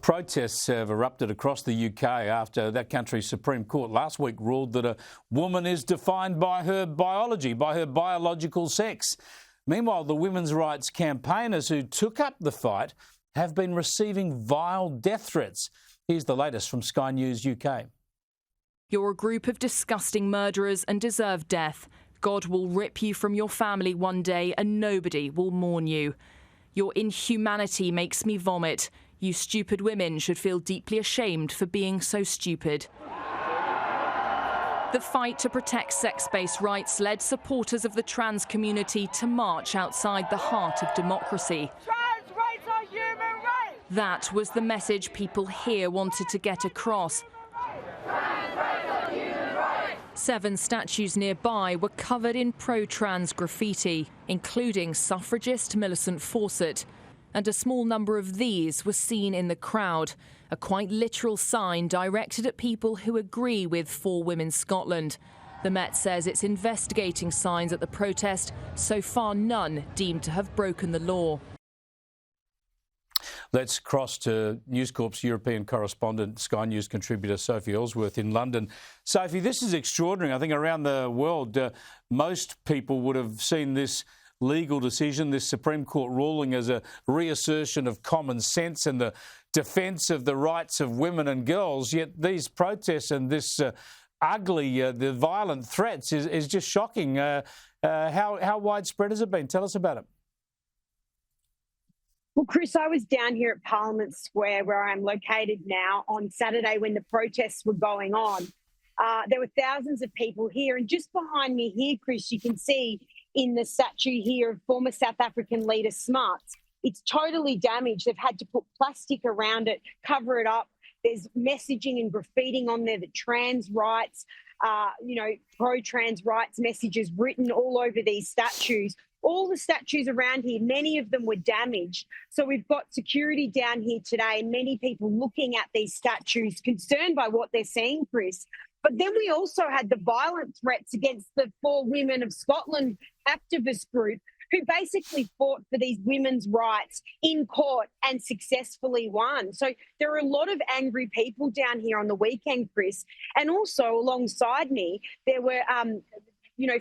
Protests have erupted across the UK after that country's Supreme Court last week ruled that a woman is defined by her biology, by her biological sex. Meanwhile, the women's rights campaigners who took up the fight have been receiving vile death threats. Here's the latest from Sky News UK. You're a group of disgusting murderers and deserve death. God will rip you from your family one day and nobody will mourn you. Your inhumanity makes me vomit. You stupid women should feel deeply ashamed for being so stupid. The fight to protect sex-based rights led supporters of the trans community to march outside the heart of democracy. Trans rights are human rights! That was the message people here wanted to get across. Trans rights are human rights! 7 statues nearby were covered in pro-trans graffiti, including suffragist Millicent Fawcett. And a small number of these were seen in the crowd, a quite literal sign directed at people who agree with For Women Scotland. The Met says it's investigating signs at the protest, so far none deemed to have broken the law. Let's cross to News Corp's European correspondent, Sky News contributor Sophie Elsworth in London. Sophie, this is extraordinary. I think around the world, most people would have seen this legal decision, this Supreme Court ruling, as a reassertion of common sense and the defence of the rights of women and girls. Yet these protests and this ugly, the violent threats is just shocking. How widespread has it been? Tell us about it. Well, Chris, I was down here at Parliament Square, where I'm located now, on Saturday when the protests were going on. There were thousands of people here, and just behind me here, Chris, you can see in the statue here of former South African Leader Smuts, it's totally damaged. They've had to put plastic around it, cover it up. There's messaging and graffiti on there that trans rights, pro-trans rights messages written all over these statues. All the statues around here, many of them were damaged. So we've got security down here today and many people looking at these statues, concerned by what they're seeing, Chris. But then we also had the violent threats against the For Women of Scotland activist group, who basically fought for these women's rights in court and successfully won. So there are a lot of angry people down here on the weekend, Chris. And also alongside me, there were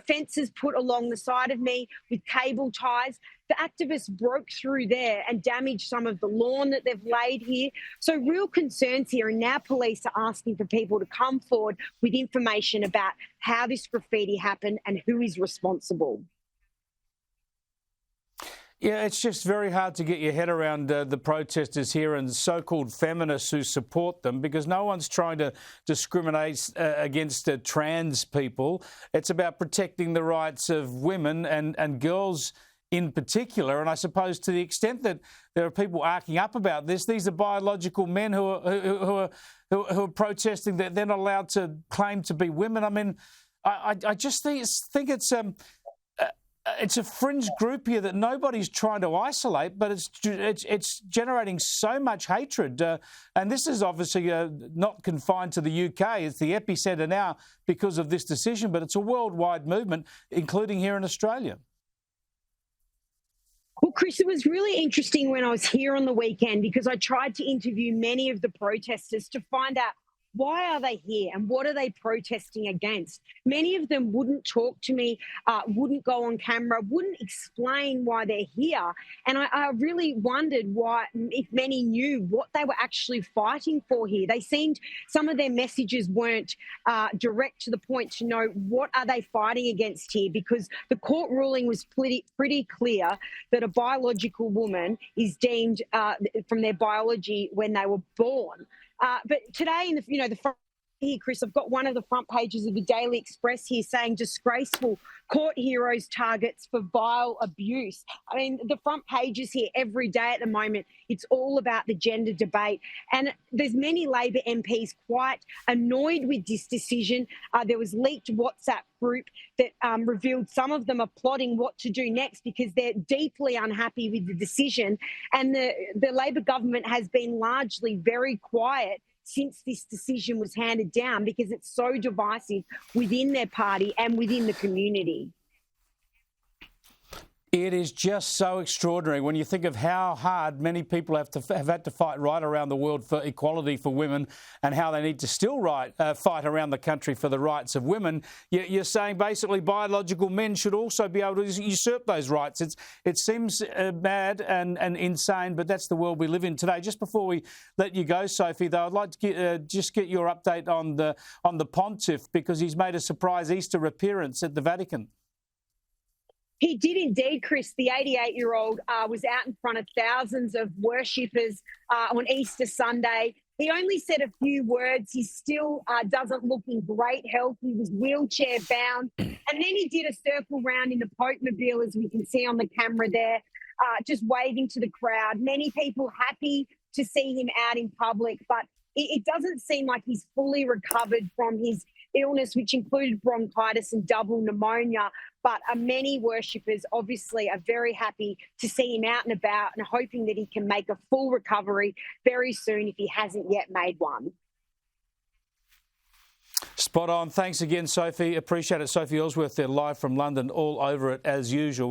fences put along the side of me with cable ties. The activists broke through there and damaged some of the lawn that they've laid here. So real concerns here, and now police are asking for people to come forward with information about how this graffiti happened and who is responsible. Yeah, it's just very hard to get your head around the protesters here and so-called feminists who support them, because no one's trying to discriminate against trans people. It's about protecting the rights of women and girls in particular. And I suppose to the extent that there are people arcing up about this, these are biological men who are protesting that they're not allowed to claim to be women. I mean, I just think it's a fringe group here that nobody's trying to isolate, but it's generating so much hatred. And this is obviously not confined to the UK. It's the epicentre now because of this decision, but it's a worldwide movement, including here in Australia. Well, Chris, it was really interesting when I was here on the weekend, because I tried to interview many of the protesters to find out, why are they here and what are they protesting against? Many of them wouldn't talk to me, wouldn't go on camera, wouldn't explain why they're here. And I really wondered if many knew what they were actually fighting for here. They seemed, some of their messages weren't direct to the point to know what are they fighting against here, because the court ruling was pretty clear that a biological woman is deemed from their biology when they were born. But today, in the front here, Chris, I've got one of the front pages of the Daily Express here saying disgraceful court heroes targets for vile abuse. I mean, the front pages here every day at the moment, it's all about the gender debate. And there's many Labor MPs quite annoyed with this decision. There was leaked WhatsApp group that revealed some of them are plotting what to do next because they're deeply unhappy with the decision. And the Labor government has been largely very quiet since this decision was handed down, because it's so divisive within their party and within the community. It is just so extraordinary when you think of how hard many people have had to fight right around the world for equality for women, and how they need to still fight around the country for the rights of women. You're saying basically biological men should also be able to usurp those rights. It seems mad and insane, but that's the world we live in today. Just before we let you go, Sophie, though, I'd like to just get your update on the Pontiff, because he's made a surprise Easter appearance at the Vatican. He did indeed, Chris. The 88-year-old was out in front of thousands of worshippers on Easter Sunday. He only said a few words. He still doesn't look in great health. He was wheelchair bound. And then he did a circle round in the Pope-mobile, as we can see on the camera there, just waving to the crowd. Many people happy to see him out in public, but it doesn't seem like he's fully recovered from his illness, which included bronchitis and double pneumonia. But many worshippers obviously are very happy to see him out and about, and hoping that he can make a full recovery very soon if he hasn't yet made one. Spot on. Thanks again, Sophie. Appreciate it. Sophie Elsworth there, live from London, all over it as usual.